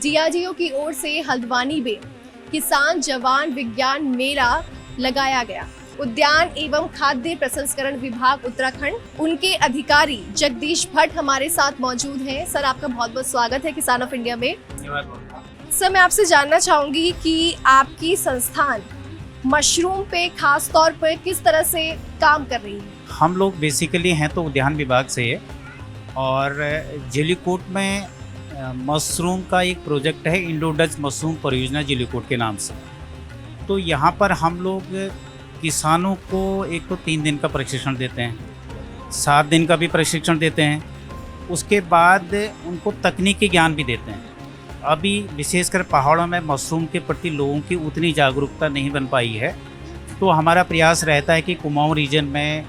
DRDO की ओर से हल्द्वानी में किसान जवान विज्ञान मेला लगाया गया। उद्यान एवं खाद्य प्रसंस्करण विभाग उत्तराखंड, उनके अधिकारी जगदीश भट्ट हमारे साथ मौजूद हैं। सर, आपका बहुत बहुत स्वागत है किसान ऑफ इंडिया में। सर, मैं आपसे जानना चाहूंगी कि आपकी संस्थान मशरूम पे खास तौर पर किस तरह से काम कर रही है। हम लोग बेसिकली हैं तो उद्यान विभाग से है और जेलीकोट में मशरूम का एक प्रोजेक्ट है, इंडो डच मशरूम परियोजना जेलीकोट के नाम से। तो यहाँ पर हम लोग किसानों को एक तो 3 दिन का प्रशिक्षण देते हैं, 7 दिन का भी प्रशिक्षण देते हैं, उसके बाद उनको तकनीकी ज्ञान भी देते हैं। अभी विशेषकर पहाड़ों में मशरूम के प्रति लोगों की उतनी जागरूकता नहीं बन पाई है, तो हमारा प्रयास रहता है कि कुमाऊं रीजन में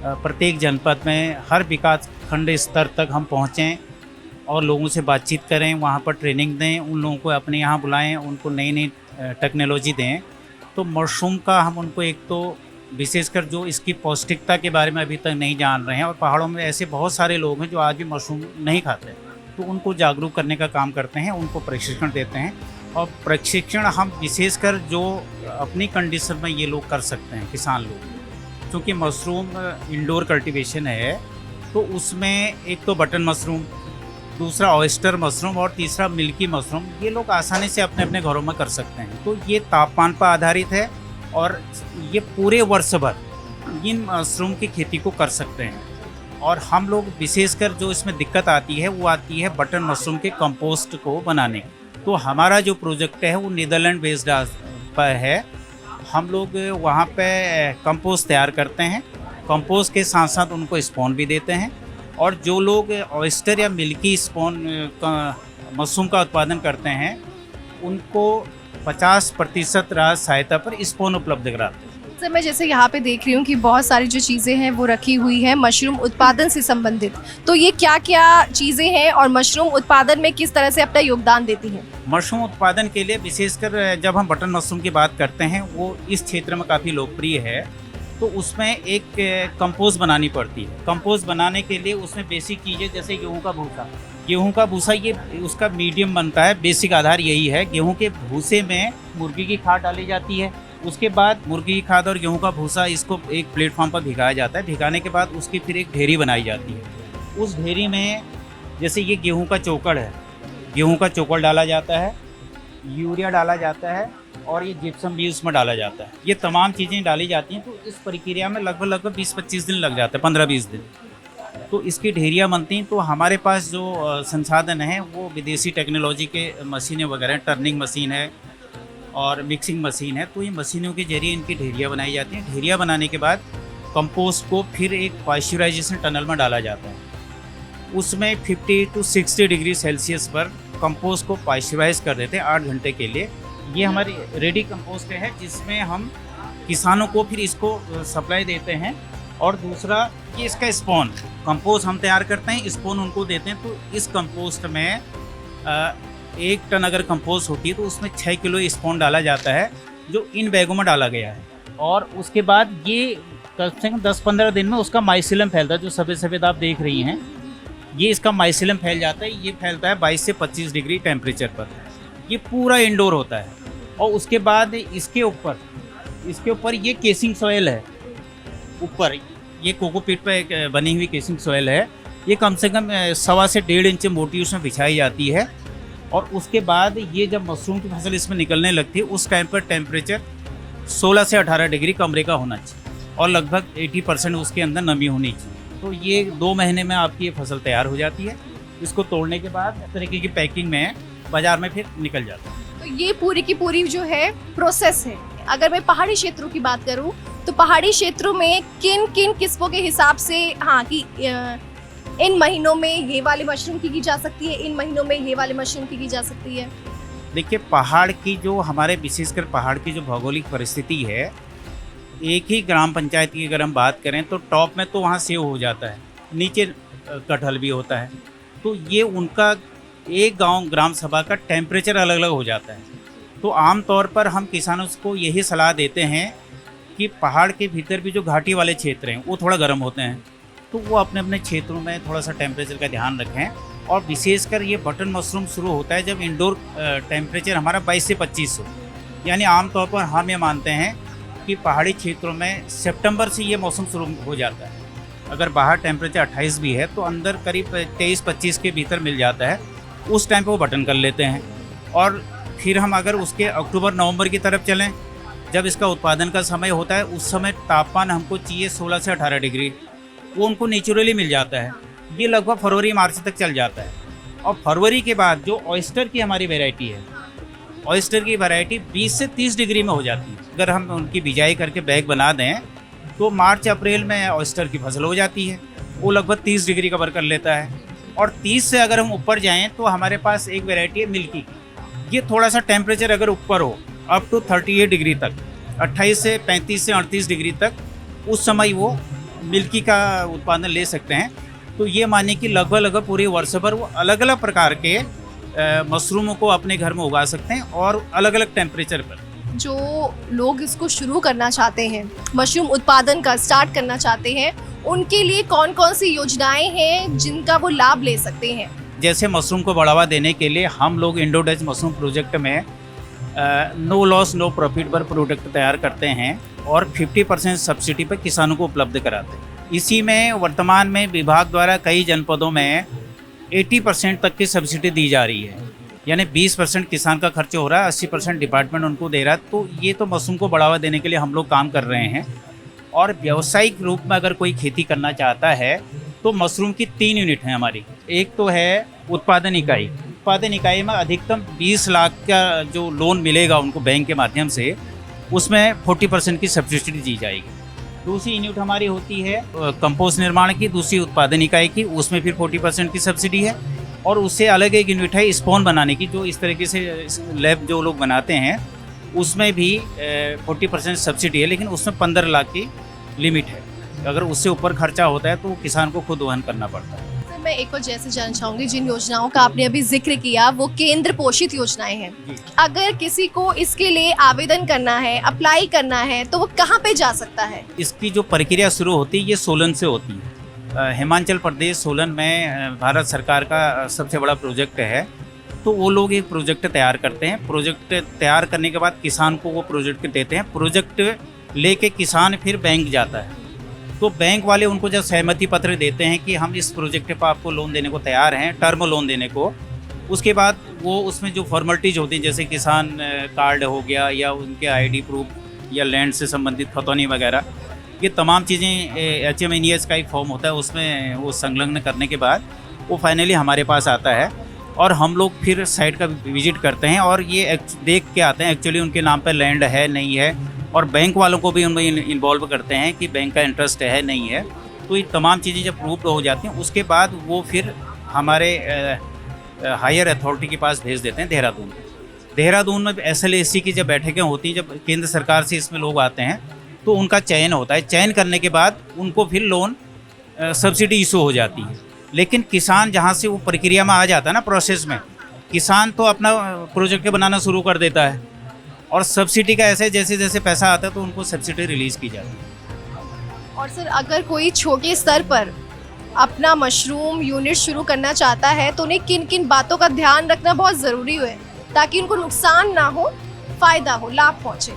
प्रत्येक जनपद में हर विकास खंड स्तर तक हम पहुँचें और लोगों से बातचीत करें, वहाँ पर ट्रेनिंग दें, उन लोगों को अपने यहाँ बुलाएं, उनको नई नई टेक्नोलॉजी दें। तो मशरूम का हम उनको एक तो विशेषकर जो इसकी पौष्टिकता के बारे में अभी तक नहीं जान रहे हैं, और पहाड़ों में ऐसे बहुत सारे लोग हैं जो आज भी मशरूम नहीं खाते, तो उनको जागरूक करने का काम करते हैं, उनको प्रशिक्षण देते हैं। और प्रशिक्षण हम विशेषकर जो अपनी कंडीशन में ये लोग कर सकते हैं किसान लोग, क्योंकि मशरूम इंडोर कल्टीवेशन है, तो उसमें एक तो बटन मशरूम, दूसरा ऑयस्टर मशरूम और तीसरा मिल्की मशरूम, ये लोग आसानी से अपने अपने घरों में कर सकते हैं। तो ये तापमान पर आधारित है और ये पूरे वर्ष भर इन मशरूम की खेती को कर सकते हैं। और हम लोग विशेषकर जो इसमें दिक्कत आती है वो आती है बटन मशरूम के कंपोस्ट को बनाने। तो हमारा जो प्रोजेक्ट है वो नीदरलैंड बेस्ड पर है। हम लोग वहाँ पे कंपोस्ट तैयार करते हैं, कंपोस्ट के साथ साथ उनको स्पॉन भी देते हैं। और जो लोग ऑयस्टर या मिल्की स्पॉन मशरूम का उत्पादन करते हैं उनको 50% राहत सहायता पर स्पॉन उपलब्ध कराते हैं। सर, मैं जैसे यहाँ पे देख रही हूँ कि बहुत सारी जो चीज़ें हैं वो रखी हुई हैं मशरूम उत्पादन से संबंधित, तो ये क्या क्या चीज़ें हैं और मशरूम उत्पादन में किस तरह से अपना योगदान देती हैं? मशरूम उत्पादन के लिए विशेषकर जब हम बटन मशरूम की बात करते हैं, वो इस क्षेत्र में काफ़ी लोकप्रिय है। तो उसमें एक कंपोस्ट बनानी पड़ती है। कंपोस्ट बनाने के लिए उसमें बेसिक चीज़ें जैसे गेहूं का भूसा ये उसका मीडियम बनता है। बेसिक आधार यही है। गेहूं के भूसे में मुर्गी की खाद डाली जाती है, उसके बाद मुर्गी की खाद और गेहूं का भूसा इसको एक प्लेटफॉर्म पर भिगाया जाता है। भिगाने के बाद उसकी फिर एक ढेरी बनाई जाती है। उस ढेरी में जैसे ये गेहूँ का चोकर है, गेहूँ का चोकर डाला जाता है, यूरिया डाला जाता है और ये जिप्सम भी उसमें डाला जाता है। ये तमाम चीज़ें डाली जाती हैं। तो इस प्रक्रिया में लगभग 20-25 दिन लग जाते हैं, 15-20 दिन। तो इसकी ढेरियाँ बनती हैं। तो हमारे पास जो संसाधन हैं वो विदेशी टेक्नोलॉजी के मशीनें वगैरह, टर्निंग मशीन है और मिक्सिंग मशीन है। तो ये मशीनों के जरिए इनकी ढेरियाँ बनाई जाती हैं। ढेरियाँ बनाने के बाद कंपोस्ट को फिर एक पाश्चराइजेशन टनल में डाला जाता है। उसमें 50 to 60 डिग्री सेल्सियस पर कंपोस्ट को पाश्चराइज कर देते हैं 8 घंटे के लिए। ये हमारी रेडी कंपोस्ट है जिसमें हम किसानों को फिर इसको सप्लाई देते हैं। और दूसरा कि इसका स्पॉन कंपोस्ट हम तैयार करते हैं, स्पॉन उनको देते हैं। तो इस कंपोस्ट में 1 टन अगर कंपोस्ट होती है तो उसमें 6 किलो स्पॉन डाला जाता है, जो इन बैगों में डाला गया है। और उसके बाद ये कम से कम 10-15 दिन में उसका माइसिलम फैलता है। जो सफ़ेद सफ़ेद आप देख रही हैं, ये इसका माइसिलम फैल जाता है। ये फैलता है 22 से 25 डिग्री टेम्परेचर पर। ये पूरा इंडोर होता है। और उसके बाद इसके ऊपर ये केसिंग सॉइल है। ऊपर ये कोकोपीट पर बनी हुई केसिंग सॉइल है। ये कम से कम 1.25 से 1.5 इंच मोटी उसमें बिछाई जाती है। और उसके बाद ये जब मशरूम की फसल इसमें निकलने लगती है उस टाइम पर टेम्परेचर 16 से 18 डिग्री कमरे का होना चाहिए और लगभग 80% उसके अंदर नमी होनी चाहिए। तो ये 2 महीने में आपकी ये फसल तैयार हो जाती है। इसको तोड़ने के बाद इस तरीके की पैकिंग में बाज़ार में फिर निकल जाता है। तो ये पूरी की पूरी जो है प्रोसेस है। अगर मैं पहाड़ी क्षेत्रों की बात करूं तो पहाड़ी क्षेत्रों में किन किन किस्मों के हिसाब से, हाँ, कि इन महीनों में ये वाले मशरूम की जा सकती है, इन महीनों में ये वाले मशरूम की जा सकती है। देखिए, पहाड़ की जो हमारे विशेषकर पहाड़ की जो भौगोलिक परिस्थिति है, एक ही ग्राम पंचायत की अगर हम बात करें तो टॉप में तो वहाँ सेव हो जाता है, नीचे कटहल भी होता है। तो ये उनका एक गांव ग्राम सभा का टेम्परेचर अलग अलग हो जाता है। तो आम तौर पर हम किसानों को यही सलाह देते हैं कि पहाड़ के भीतर भी जो घाटी वाले क्षेत्र हैं वो थोड़ा गर्म होते हैं, तो वो अपने अपने क्षेत्रों में थोड़ा सा टेम्परेचर का ध्यान रखें। और विशेषकर ये बटन मशरूम शुरू होता है जब इंडोर टेम्परेचर हमारा 22 से 25 हो। यानी आमतौर पर हम ये मानते हैं कि पहाड़ी क्षेत्रों में सितंबर से ये मौसम शुरू हो जाता है। अगर बाहर टेम्परेचर 28 भी है तो अंदर करीब 23-25 के भीतर मिल जाता है, उस टाइम पे वो बटन कर लेते हैं। और फिर हम अगर उसके अक्टूबर-नवंबर की तरफ चलें, जब इसका उत्पादन का समय होता है, उस समय तापमान हमको चाहिए 16 से 18 डिग्री, वो उनको नेचुरली मिल जाता है। ये लगभग फरवरी-मार्च तक चल जाता है। और फरवरी के बाद जो ऑयस्टर की हमारी वैरायटी है, ऑयस्टर की वैरायटी 20 से 30 डिग्री में हो जाती है। अगर हम उनकी बिजाई करके बैग बना दें तो मार्च-अप्रैल में ऑयस्टर की फसल हो जाती है, वो लगभग 30 डिग्री कवर कर लेता है। और 30 से अगर हम ऊपर जाएं तो हमारे पास एक वैरायटी है मिल्की की। ये थोड़ा सा टेम्परेचर अगर ऊपर हो अप टू 38 डिग्री तक, 28 से 35 से 38 डिग्री तक, उस समय वो मिल्की का उत्पादन ले सकते हैं। तो ये मानिए कि लगभग पूरे वर्ष भर वो अलग अलग प्रकार के मशरूमों को अपने घर में उगा सकते हैं और अलग अलग टेम्परेचर पर। जो लोग इसको शुरू करना चाहते हैं, मशरूम उत्पादन का स्टार्ट करना चाहते हैं, उनके लिए कौन कौन सी योजनाएं हैं जिनका वो लाभ ले सकते हैं? जैसे मशरूम को बढ़ावा देने के लिए हम लोग इंडो डच मशरूम प्रोजेक्ट में नो लॉस नो प्रॉफिट पर प्रोडक्ट तैयार करते हैं और 50% सब्सिडी पर किसानों को उपलब्ध कराते हैं। इसी में वर्तमान में विभाग द्वारा कई जनपदों में 80% तक की सब्सिडी दी जा रही है। यानी 20% किसान का खर्च हो रहा है, 80% डिपार्टमेंट उनको दे रहा है। तो ये तो मशरूम को बढ़ावा देने के लिए हम लोग काम कर रहे हैं। और व्यावसायिक रूप में अगर कोई खेती करना चाहता है तो मशरूम की 3 यूनिट हैं हमारी। एक तो है उत्पादन इकाई। उत्पादन इकाई में अधिकतम 20 लाख का जो लोन मिलेगा उनको बैंक के माध्यम से, उसमें 40% की सब्सिडी दी जाएगी। दूसरी यूनिट हमारी होती है कंपोस्ट निर्माण की, दूसरी उत्पादन इकाई की, उसमें फिर 40% की सब्सिडी है। और उससे अलग एक यूनिट है स्पॉन बनाने की, जो इस तरीके से लैब जो लोग बनाते हैं उसमें भी 40% सब्सिडी है, लेकिन उसमें 15 लाख की लिमिट है। अगर उससे ऊपर खर्चा होता है तो किसान को खुद वहन करना पड़ता है। सर, मैं एक और जैसे जानना चाहूँगी, जिन योजनाओं का आपने अभी जिक्र किया वो केंद्र पोषित योजनाएं हैं। अगर किसी को इसके लिए आवेदन करना है, अप्लाई करना है, तो वो कहाँ पे जा सकता है? इसकी जो प्रक्रिया शुरू होती है ये सोलन से होती है। हिमाचल प्रदेश सोलन में भारत सरकार का सबसे बड़ा प्रोजेक्ट है। तो वो लोग एक प्रोजेक्ट तैयार करते हैं। प्रोजेक्ट तैयार करने के बाद किसान को वो प्रोजेक्ट देते हैं। प्रोजेक्ट लेके किसान फिर बैंक जाता है। तो बैंक वाले उनको जब सहमति पत्र देते हैं कि हम इस प्रोजेक्ट पर आपको लोन देने को तैयार हैं, टर्म लोन देने को, उसके बाद वो उसमें जो फॉर्मेलिटीज होती हैं जैसे किसान कार्ड हो गया या उनके आईडी प्रूफ या लैंड से संबंधित खतौनी वगैरह, ये तमाम चीज़ें HMNES का एक फॉर्म होता है, उसमें वो संलग्न करने के बाद वो फाइनली हमारे पास आता है और हम लोग फिर साइट का विजिट करते हैं और ये देख के आते हैं एक्चुअली उनके नाम पर लैंड है नहीं है, और बैंक वालों को भी उनमें इन्वॉल्व करते हैं कि बैंक का इंटरेस्ट है नहीं है। तो ये तमाम चीज़ें जब प्रूव हो जाती हैं उसके बाद वो फिर हमारे हायर अथॉरिटी के पास भेज देते हैं देहरादून। देहरादून में SLAC की जब बैठकें होती हैं, जब केंद्र सरकार से इसमें लोग आते हैं तो उनका चयन होता है। चयन करने के बाद उनको फिर लोन सब्सिडी इशू हो जाती है। लेकिन किसान जहाँ से वो प्रक्रिया में आ जाता है ना, प्रोसेस में, किसान तो अपना प्रोजेक्ट बनाना शुरू कर देता है और सब्सिडी का ऐसे जैसे जैसे पैसा आता है तो उनको सब्सिडी रिलीज़ की जाती है। और सर, अगर कोई छोटे स्तर पर अपना मशरूम यूनिट शुरू करना चाहता है तो उन्हें किन किन बातों का ध्यान रखना बहुत ज़रूरी है ताकि उनको नुकसान ना हो, फ़ायदा हो, लाभ पहुँचे?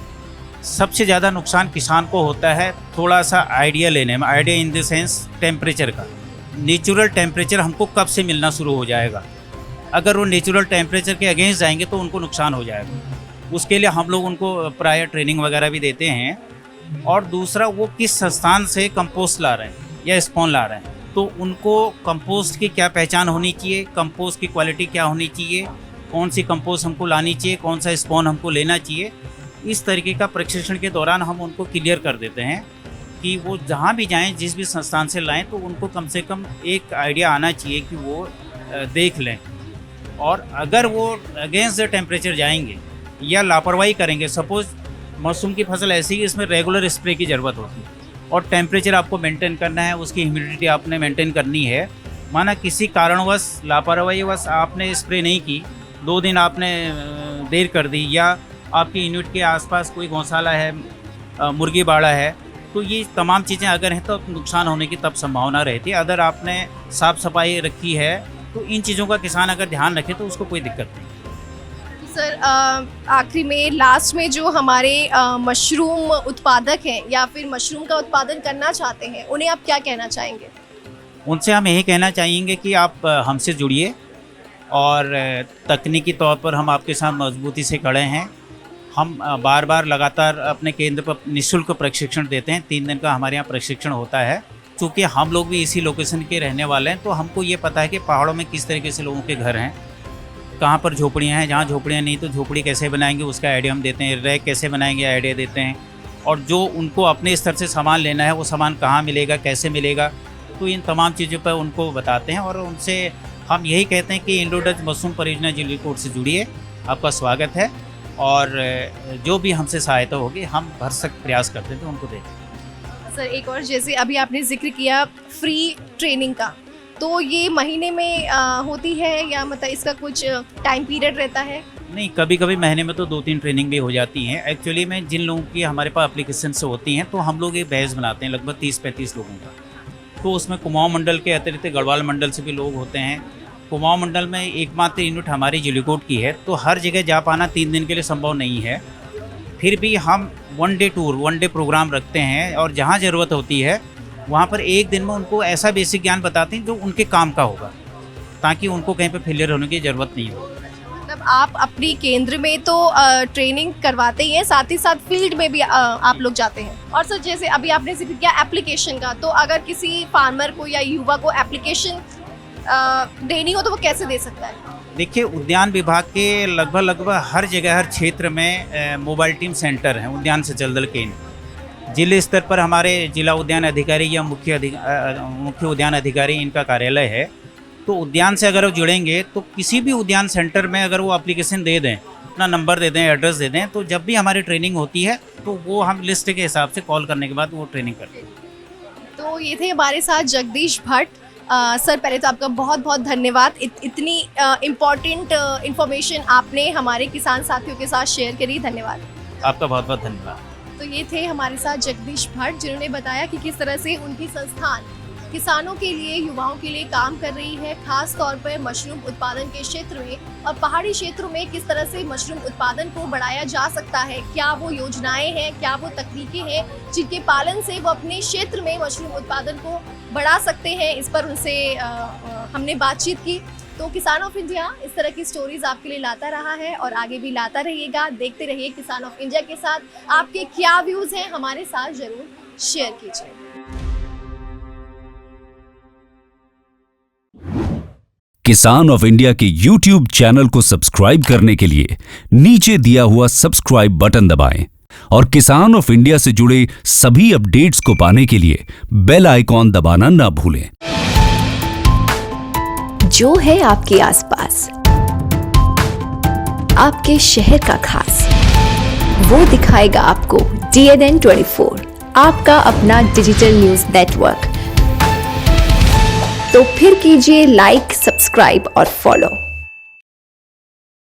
सबसे ज़्यादा नुकसान किसान को होता है थोड़ा सा आइडिया लेने में। Idea in the sense temperature का। नेचुरल टेम्परेचर हमको कब से मिलना शुरू हो जाएगा? अगर वो नेचुरल टेम्परेचर के अगेंस्ट जाएंगे तो उनको नुकसान हो जाएगा। उसके लिए हम लोग उनको प्रायर ट्रेनिंग वगैरह भी देते हैं। और दूसरा, वो किस संस्थान से कंपोस्ट ला रहे हैं या स्पॉन ला रहे हैं, तो उनको कंपोस्ट की क्या पहचान होनी चाहिए, कंपोस्ट की क्वालिटी क्या होनी चाहिए, कौन सी कंपोस्ट हमको लानी चाहिए, कौन सा स्पॉन हमको लेना चाहिए, इस तरीके का प्रशिक्षण के दौरान हम उनको क्लियर कर देते हैं कि वो जहाँ भी जाएं, जिस भी संस्थान से लाएं, तो उनको कम से कम एक आइडिया आना चाहिए कि वो देख लें। और अगर वो अगेंस्ट द टेम्परेचर जाएंगे या लापरवाही करेंगे, सपोज मशरूम की फसल ऐसी है इसमें रेगुलर स्प्रे की ज़रूरत होती है और टेम्परेचर आपको मेंटेन करना है, उसकी ह्यूमिडिटी आपने मेंटेन करनी है, माना किसी कारणवश लापरवाहीवश आपने स्प्रे नहीं की, 2 दिन आपने देर कर दी, या आपकी यूनिट के आसपास कोई गौशाला है, मुर्गी बाड़ा है, तो ये तमाम चीज़ें अगर हैं तो नुकसान होने की तब संभावना रहती है। अगर आपने साफ़ सफाई रखी है तो इन चीज़ों का किसान अगर ध्यान रखे तो उसको कोई दिक्कत नहीं। सर आखिरी में लास्ट में जो हमारे मशरूम उत्पादक हैं या फिर मशरूम का उत्पादन करना चाहते हैं, उन्हें आप क्या कहना चाहेंगे? उनसे हम यही कहना चाहेंगे कि आप हमसे जुड़िए, और तकनीकी तौर पर हम आपके साथ मजबूती से खड़े हैं। हम बार बार लगातार अपने केंद्र पर निःशुल्क प्रशिक्षण देते हैं। 3 दिन का हमारे यहाँ प्रशिक्षण होता है। चूँकि हम लोग भी इसी लोकेशन के रहने वाले हैं, तो हमको ये पता है कि पहाड़ों में किस तरीके से लोगों के घर हैं, कहाँ पर झोपड़ियाँ हैं, जहाँ झोपड़ियाँ नहीं तो झोपड़ी कैसे बनाएंगे उसका आइडिया हम देते हैं, रैक कैसे बनाएंगे आइडिया देते हैं, और जो उनको अपने स्तर से सामान लेना है वो सामान कहाँ मिलेगा, कैसे मिलेगा, तो इन तमाम चीज़ों पर उनको बताते हैं। और उनसे हम यही कहते हैं कि इंडो-डच मशरूम परियोजना जिलीकोट से जुड़िए, आपका स्वागत है, और जो भी हमसे सहायता होगी हम भरसक प्रयास करते हैं तो उनको दें। सर एक और, जैसे अभी आपने जिक्र किया फ्री ट्रेनिंग का, तो ये महीने में होती है या मतलब इसका कुछ टाइम पीरियड रहता है? नहीं, कभी कभी महीने में तो 2-3 ट्रेनिंग भी हो जाती हैं। एक्चुअली में जिन लोगों की हमारे पास एप्लीकेशन से होती हैं तो हम लोग एक बैच बनाते हैं लगभग 30-35 लोगों का। तो उसमें कुमाऊं मंडल के अतिरिक्त गढ़वाल मंडल से भी लोग होते हैं। कुमाऊं मंडल में एकमात्र यूनिट हमारी जिलीकोट की है, तो हर जगह जा पाना 3 दिन के लिए संभव नहीं है। फिर भी हम 1 डे टूर, 1 डे प्रोग्राम रखते हैं, और जहाँ ज़रूरत होती है वहाँ पर एक दिन में उनको ऐसा बेसिक ज्ञान बताते हैं जो उनके काम का होगा, ताकि उनको कहीं पे फेलियर होने की ज़रूरत नहीं हो। मतलब आप अपनी केंद्र में तो ट्रेनिंग करवाते ही हैं, साथ ही साथ फील्ड में भी आप लोग जाते हैं। और सर जैसे अभी आपने जिक्र किया एप्लीकेशन का, तो अगर किसी फार्मर को या युवा को एप्लीकेशन देनी हो तो वो कैसे दे सकता है? देखिए, उद्यान विभाग के लगभग हर जगह, हर क्षेत्र में मोबाइल टीम सेंटर हैं, उद्यान से जल्दल केंद्र। जिले स्तर पर हमारे जिला उद्यान अधिकारी या मुख्य उद्यान अधिकारी इनका कार्यालय है। तो उद्यान से अगर वो जुड़ेंगे तो किसी भी उद्यान सेंटर में अगर वो एप्लीकेशन दे दें, अपना नंबर दे दें, एड्रेस दे दें, तो जब भी हमारी ट्रेनिंग होती है तो वो हम लिस्ट के हिसाब से कॉल करने के बाद वो ट्रेनिंग करते हैं। तो ये थे हमारे साथ जगदीश भट्ट। सर पहले तो आपका बहुत बहुत धन्यवाद, इतनी इम्पॉर्टेंट इंफॉर्मेशन आपने हमारे किसान साथियों के साथ शेयर करी। धन्यवाद। आपका बहुत बहुत धन्यवाद। तो ये थे हमारे साथ जगदीश भट्ट, जिन्होंने बताया कि किस तरह से उनकी संस्थान किसानों के लिए, युवाओं के लिए काम कर रही है, खास तौर पर मशरूम उत्पादन के क्षेत्र में और पहाड़ी क्षेत्रों में किस तरह से मशरूम उत्पादन को बढ़ाया जा सकता है। क्या वो योजनाएं हैं, क्या वो तकनीकें हैं जिनके पालन से वो अपने क्षेत्र में मशरूम उत्पादन को बढ़ा सकते हैं, इस पर उनसे हमने बातचीत की। तो किसान ऑफ इंडिया इस तरह की स्टोरीज आपके लिए लाता रहा है और आगे भी लाता रहिएगा। देखते रहिए किसान ऑफ इंडिया के साथ। आपके क्या व्यूज हैं हमारे साथ जरूर शेयर कीजिए। किसान ऑफ इंडिया के YouTube चैनल को सब्सक्राइब करने के लिए नीचे दिया हुआ सब्सक्राइब बटन दबाएं और किसान ऑफ इंडिया से जुड़े सभी अपडेट्स को पाने के लिए बेल आइकॉन दबाना ना भूलें। जो है आपके आसपास, आपके शहर का खास, वो दिखाएगा आपको DNN 24, आपका अपना डिजिटल न्यूज नेटवर्क। तो फिर कीजिए लाइक, सब्सक्राइब और फॉलो।